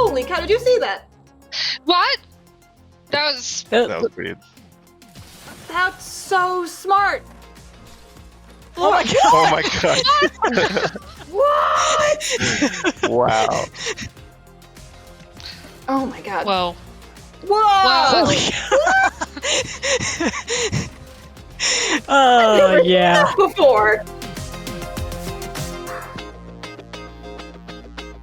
Holy cow, did you see that? What? That was weird. That's so smart. Oh my god! Oh my god! What? Wow. Oh my god. whoa. Whoa! Oh yeah. Before.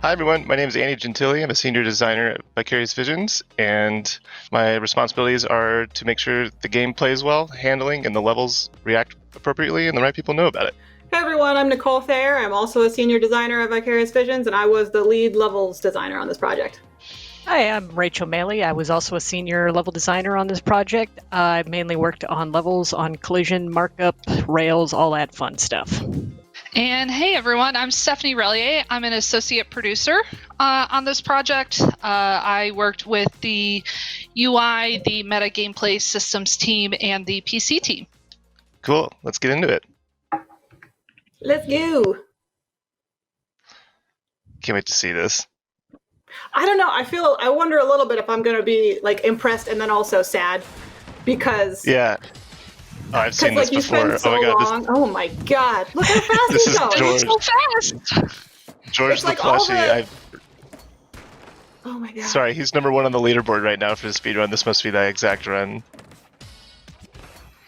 Hi everyone, my name is Andy Gentili. I'm a senior designer at Vicarious Visions, and my responsibilities are to make sure the game plays well, handling, and the levels react appropriately, and the right people know about it. Hey everyone, I'm Nicole Thayer. I'm also a senior designer at Vicarious Visions, and I was the lead levels designer on this project. Hi, I'm Rachel Maley. I was also a senior level designer on this project. I mainly worked on levels, on collision, markup, rails, all that fun stuff. And hey everyone, I'm Stephanie Relier. I'm an associate producer on this project. I worked with the UI, the meta gameplay systems team, and the PC team. Cool, let's get into it. Let's go. Can't wait to see this. I don't know. I wonder a little bit if I'm going to be like impressed and then also sad because Yeah. Oh, I've seen this you before. spend so oh my god, long. Oh my god! Look how fast This he's is going. George. So fast! George It's the like all Plushie. Oh my god! Sorry, he's number one on the leaderboard right now for the speedrun. This must be the exact run.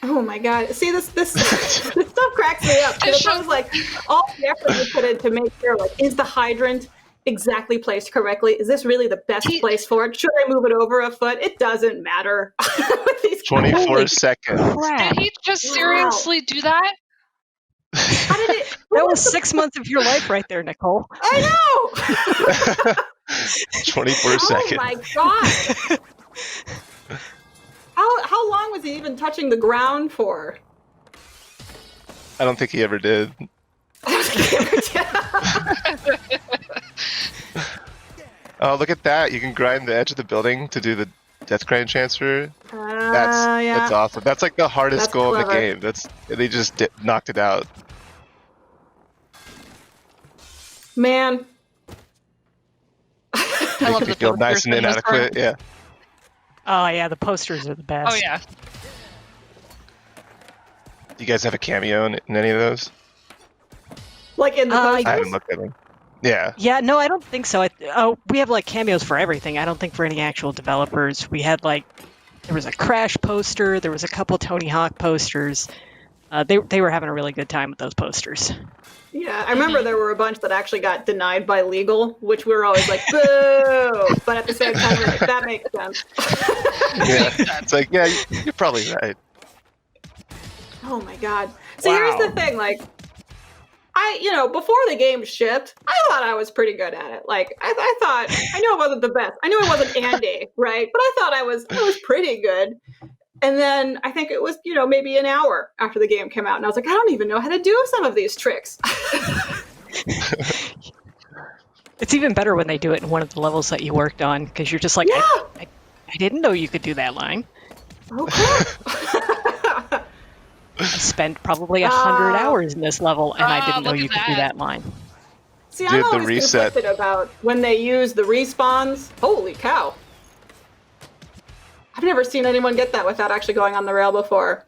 Oh my god! See this this stuff cracks me up because I was like, all the effort you put in to make sure, like, is the hydrant exactly placed correctly? Is this really the best place for it? Should I move it over a foot? It doesn't matter. With these 24 seconds. Crap. Did he just seriously do that? How did it? That was 6 months of your life right there, Nicole. I know. 24 seconds. Oh my god! How long was he even touching the ground for? I don't think he ever did. Oh, look at that. You can grind the edge of the building to do the death grind transfer. That's awesome. That's like the hardest That's goal in the clever. game. They just knocked it out. Man. I Make love me the feel posters nice and in this inadequate. one. Yeah. Oh yeah, the posters are the best. Oh yeah. Do you guys have a cameo in any of those? Like in the I posters? haven't looked at them. Yeah. Yeah, no, I don't think so. We have like cameos for everything. I don't think for any actual developers. We had like, there was a Crash poster, there was a couple Tony Hawk posters. They were having a really good time with those posters. Yeah, I remember there were a bunch that actually got denied by legal, which we were always like, boo! But at the same time, we're like, that makes sense. Yeah. It's like, yeah, you're probably right. Oh my god. See, Wow. here's the thing, like, before the game shipped, I thought I was pretty good at it. Like, I thought, I knew it wasn't the best. I knew it wasn't Andy, right? But I thought I was pretty good. And then I think it was, maybe an hour after the game came out, and I was like, I don't even know how to do some of these tricks. It's even better when they do it in one of the levels that you worked on, because you're just like, Yeah. I didn't know you could do that line. Oh, crap. I spent probably 100 hours in this level, and I didn't know look you at could do that. that line. See, Dude, I'm the always reset. conflicted about when they use the respawns. Holy cow. I've never seen anyone get that without actually going on the rail before.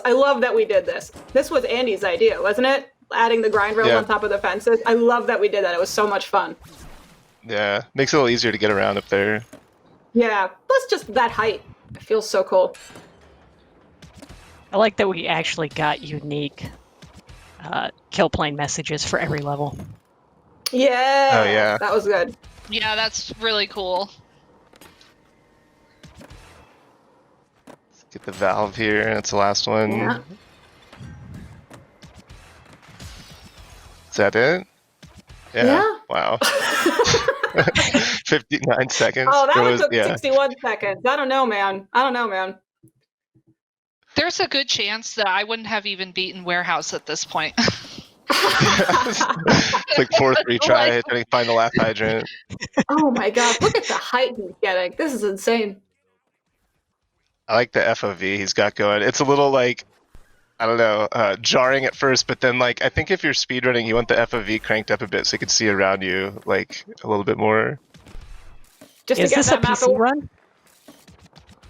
I love that we did this. This was Andy's idea, wasn't it? Adding the grind rails Yeah. on top of the fences. I love that we did that. It was so much fun. Yeah. Makes it a little easier to get around up there. Yeah, plus just that height. It feels so cool. I like that we actually got unique kill plane messages for every level. Yeah. Oh, yeah. That was good. Yeah, that's really cool. Let's get the valve here. That's the last one. Yeah. Is that it? Yeah. Wow. 59 seconds. Oh, that It one was- took yeah. 61 seconds. I don't know, man. There's a good chance that I wouldn't have even beaten Warehouse at this point. It's like 4th retry, trying to find the last hydrant. Oh my god, look at the height he's getting. This is insane. I like the FOV he's got going. It's a little like, I don't know, jarring at first, but then like, I think if you're speedrunning, you want the FOV cranked up a bit so you can see around you like a little bit more. Just Is to get this a that map. PC run?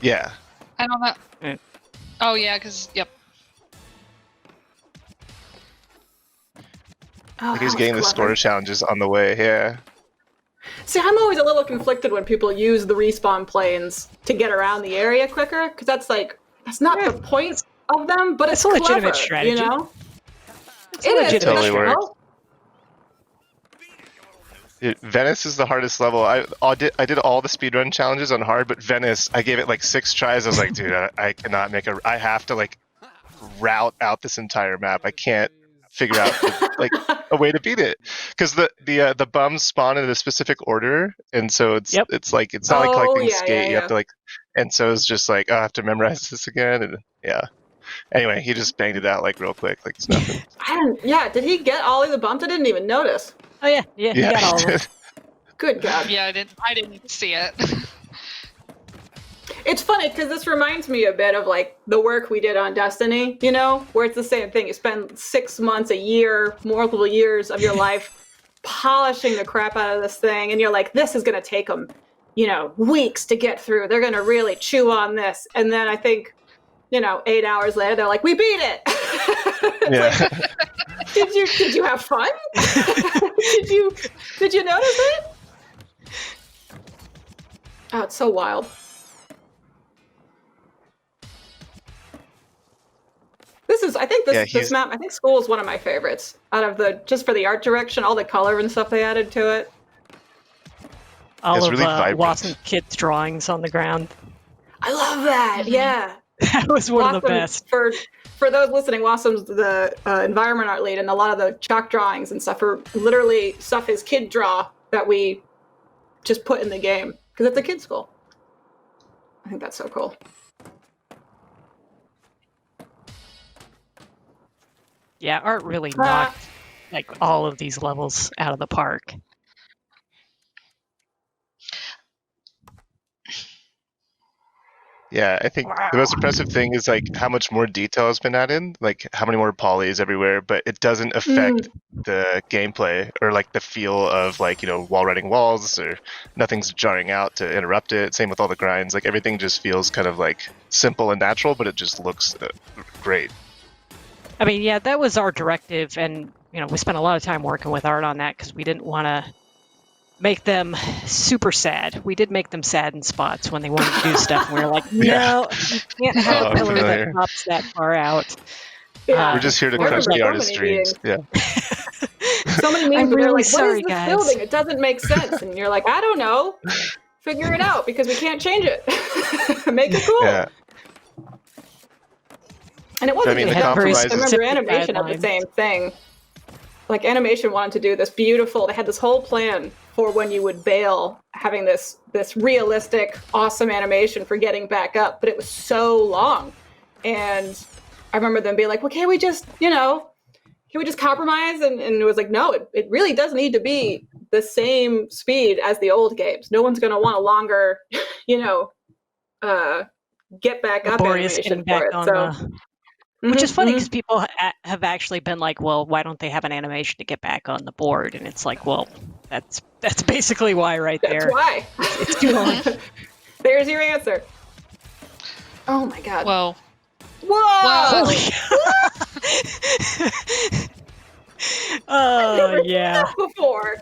Yeah. I don't know. Mm. Oh yeah, because yep. Oh, Like he was that getting the clever. score challenges on the way. Yeah. See, I'm always a little conflicted when people use the respawn planes to get around the area quicker, because that's not Yeah, the point of them, but it's it's a legitimate clever, strategy. you know? It's a It is. legitimate Totally That's- works. Dude, Venice is the hardest level. I did all the speedrun challenges on hard, but Venice, I gave it like 6 tries. I was like, dude, I cannot I have to like route out this entire map. I can't figure out like a way to beat it, because the bums spawn in a specific order, and so it's Yep. it's like it's not like Oh, collecting yeah, skate. yeah, You have yeah. to like, and so it's just like, oh, I have to memorize this again, and yeah. Anyway, he just banged it out like real quick, like it's nothing. Did he get all of the bumps? I didn't even notice. Oh yeah, he got all of them. Good God. Yeah, I didn't see it. It's funny because this reminds me a bit of like the work we did on Destiny, you know, where it's the same thing. You spend 6 months, a year, multiple years of your life polishing the crap out of this thing, and you're like, this is going to take them, weeks to get through. They're going to really chew on this. And then I think, 8 hours later, they're like, we beat it. It's Yeah. like, did you have fun? did you notice it? Oh, it's so wild. This map, I think School is one of my favorites out of just for the art direction, all the color and stuff they added to it. All of really vibrant. Wasm Kit's drawings on the ground. I love that. Mhm. Yeah. That was one of the best. For those listening, Wassum's the environment art lead, and a lot of the chalk drawings and stuff are literally stuff his kid draw that we just put in the game because it's a kid's school. I think that's so cool. Yeah, art really knocked like all of these levels out of the park. Yeah, I think the most impressive thing is like how much more detail has been added, like how many more polys everywhere, but it doesn't affect the gameplay or like the feel of like, wall running walls, or nothing's jarring out to interrupt it. Same with all the grinds, like everything just feels kind of like simple and natural, but it just looks great. I mean, yeah, that was our directive, and we spent a lot of time working with art on that because we didn't want to make them super sad. We did make them sad in spots when they wanted to do stuff, and we were like, no, you can't have a pillar that pops that far out. Yeah. We're just here to crush the artist's dreams. Yeah. So many memes I'm where they're really like, what sorry, is this guys. building? It doesn't make sense. And you're like, I don't know. Figure it out because we can't change it. Make it cool. Yeah. And it wasn't the just compromise I remember Animation had the same thing. Like Animation wanted to do this beautiful, they had this whole plan for when you would bail, having this realistic, awesome animation for getting back up, but it was so long. And I remember them being like, well, can't we just compromise? And it was like, no, it really does need to be the same speed as the old games. No one's going to want a longer, get back up animation for it. So. Which is funny because people have actually been like, well, why don't they have an animation to get back on the board? And it's like, well, that's basically why right there. That's why. It's too long. There's your answer. Oh my God. Whoa. Whoa! Oh yeah. Before.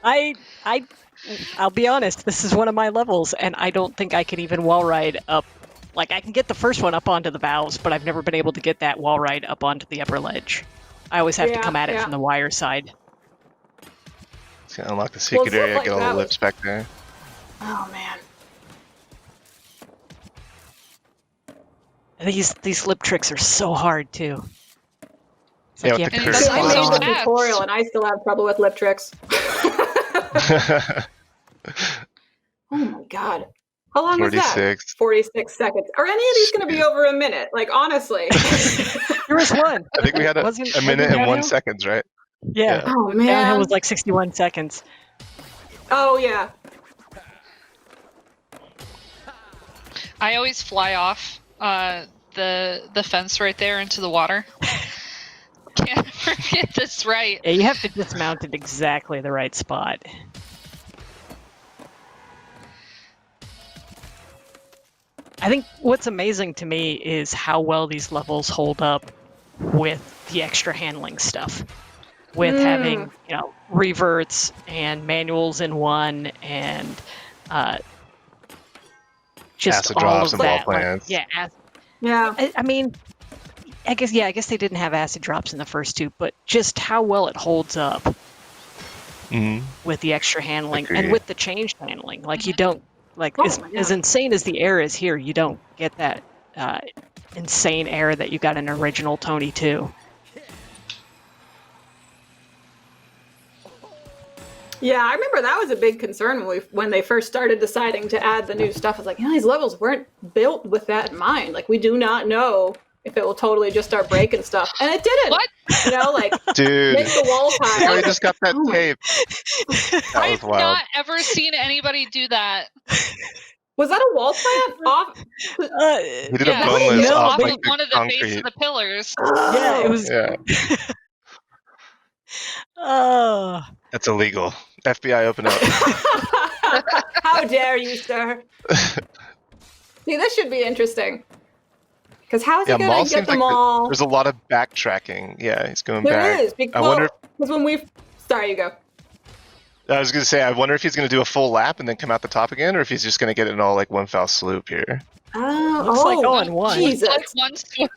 I'll be honest. This is one of my levels, and I don't think I can even wall ride up. Like, I can get the first one up onto the valves, but I've never been able to get that wall ride up onto the upper ledge. I always have to come at it from the wire side. It's gonna unlock the secret area, get all the lifts back there. Oh man. These lip tricks are so hard too. It's Yeah, like you with have the to curse I spot made the on. tutorial and I still have trouble with lip tricks. Oh my God. How long was that? 46. 46 seconds. Are any of these going to be over a minute? Like, honestly. There was one. I think we had a minute and 1 second, right? Yeah. Oh man. Downhill was like 61 seconds. Oh yeah. I always fly off the fence right there into the water. Can't ever get this right. Yeah, you have to dismount at exactly the right spot. I think what's amazing to me is how well these levels hold up with the extra handling stuff. With having, reverts and manuals in one, and just Acid all drops of and wall that. plants. Yeah. I mean, I guess they didn't have acid drops in the first two, but just how well it holds up with the extra handling and with the change handling. Like you don't as insane as the air is here, you don't get that insane air that you got in original Tony 2. Yeah, I remember that was a big concern when they first started deciding to add the new stuff. I was like, these levels weren't built with that in mind. Like, we do not know if it will totally just start breaking stuff. And it didn't. What? Dude, make the wall tile. We just got that tape. That was wild. I've not ever seen anybody do that. Was that a wall plant off? He did a boneless off like one of the concrete. base of the pillars. Yeah, it was. Yeah. Oh. That's illegal. FBI, open up. How dare you, sir? See, this should be interesting. Because how is he going to get them all? There's a lot of backtracking. Yeah, he's going back. There is. Because, I wonder when we... Sorry, you go. I was going to say, I wonder if he's going to do a full lap and then come out the top again, or if he's just going to get it in all like one foul swoop here. Looks like on one. Jesus. Like one swoop.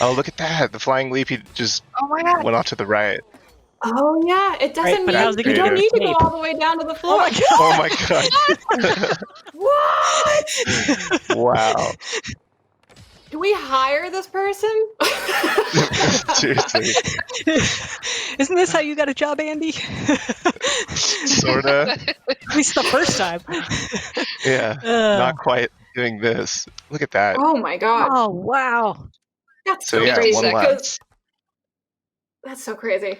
Oh, look at that. The flying leap, he just went off to the right. Oh, yeah. It doesn't mean you don't need to go all the way down to the floor. Oh, my God. What? Wow. Do we hire this person? Seriously. Isn't this how you got a job, Andy? Sorta. At least the first time. Yeah. Not quite doing this. Look at that. Oh, my God. Oh, wow. That's so crazy. one lap. That's so crazy.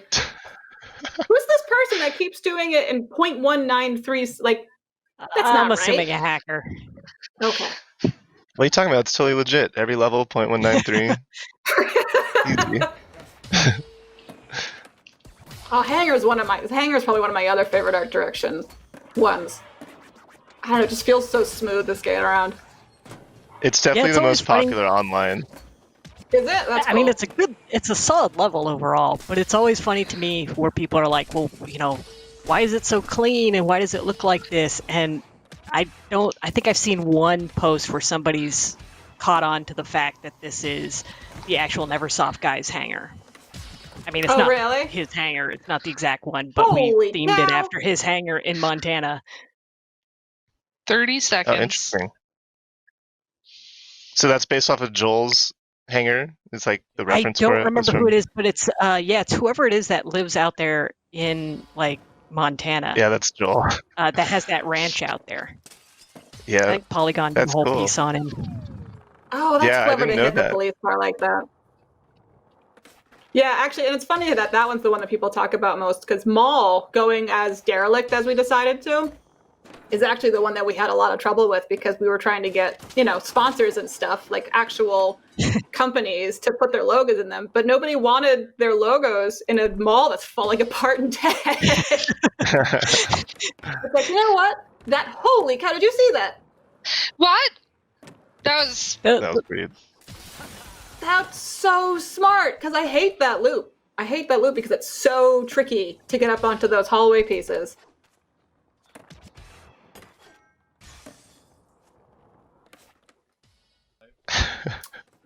Who's this person that keeps doing it in 0.193? Like, that's not I'm assuming a hacker. Okay. What are you talking about? It's totally legit. Every level, 0.193. Easy. Oh, Hangar's probably one of my other favorite art direction ones. I don't know, it just feels so smooth this game around. It's definitely the most popular online. Is it? That's cool. I mean, it's a solid level overall, but it's always funny to me where people are like, well, why is it so clean and why does it look like this? And I think I've seen one post where somebody's caught on to the fact that this is the actual Neversoft guy's hangar. I mean, it's not his hangar. It's not the exact one, but we themed it after his hangar in Montana. 30 seconds. Oh, interesting. So that's based off of Joel's hangar? It's like the reference for it? I don't remember who it is, but it's it's whoever it is that lives out there in like Montana. Yeah, that's Joel. That has that ranch out there. Yeah. I think Polygon did a whole piece on him. Oh, that's clever to hit the police car like that. Yeah, actually, and it's funny that one's the one that people talk about most, because Maul going as derelict as we decided to is actually the one that we had a lot of trouble with, because we were trying to get, sponsors and stuff, like actual companies to put their logos in them, but nobody wanted their logos in a mall that's falling apart in 10. It's like, you know what? Holy cow, did you see that? What? That was weird. That's so smart, because I hate that loop. I hate that loop because it's so tricky to get up onto those hallway pieces.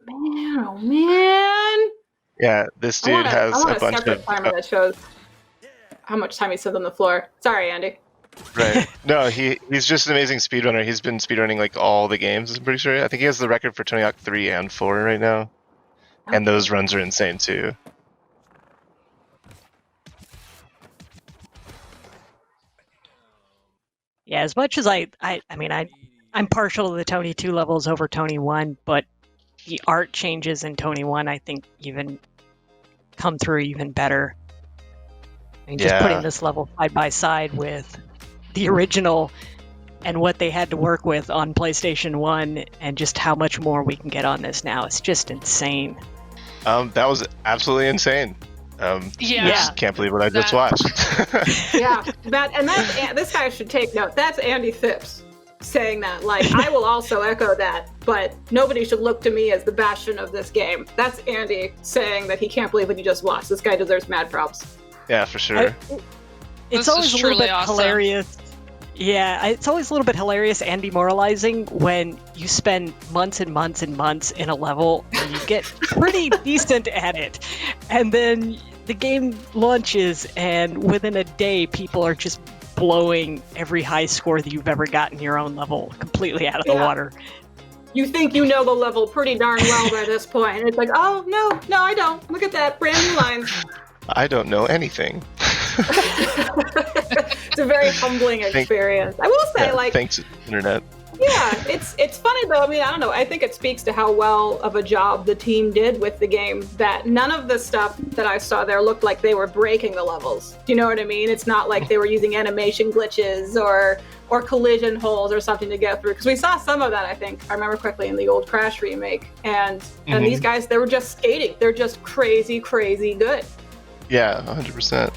Man, oh man! Yeah, this dude has a bunch of timer that shows how much time he spends on the floor. Sorry, Andy. Right. No, he's just an amazing speedrunner. He's been speedrunning like all the games, I'm pretty sure. I think he has the record for Tony Hawk 3 and 4 right now. Okay. And those runs are insane too. Yeah, as much as I'm partial to the Tony 2 levels over Tony 1, but the art changes in Tony 1 I think even come through even better. I mean, just putting this level side by side with the original and what they had to work with on PlayStation 1 and just how much more we can get on this now. It's just insane. That was absolutely insane. I just can't believe what I just watched. Yeah, this guy should take note. That's Andy Phipps. saying that. Like, I will also echo that, but nobody should look to me as the bastion of this game. That's Andy saying that he can't believe what he just watched. This guy deserves mad props. Yeah, for sure. It's This always is a little truly bit awesome. hilarious. Yeah, it's always a little bit hilarious and demoralizing when you spend months and months and months in a level and you get pretty decent at it. And then the game launches and within a day people are just blowing every high score that you've ever gotten in your own level completely out of the water. You think you know the level pretty darn well by this point. And it's like, oh, no, I don't. Look at that. Brand new lines. I don't know anything. It's a very humbling experience. I will say, like, thanks, internet. Yeah, it's funny though. I mean, I don't know. I think it speaks to how well of a job the team did with the game that none of the stuff that I saw there looked like they were breaking the levels. Do you know what I mean? It's not like they were using animation glitches or collision holes or something to get through. Because we saw some of that, I think, I remember correctly, in the old Crash remake. And these guys, they were just skating. They're just crazy, crazy good. Yeah, 100%.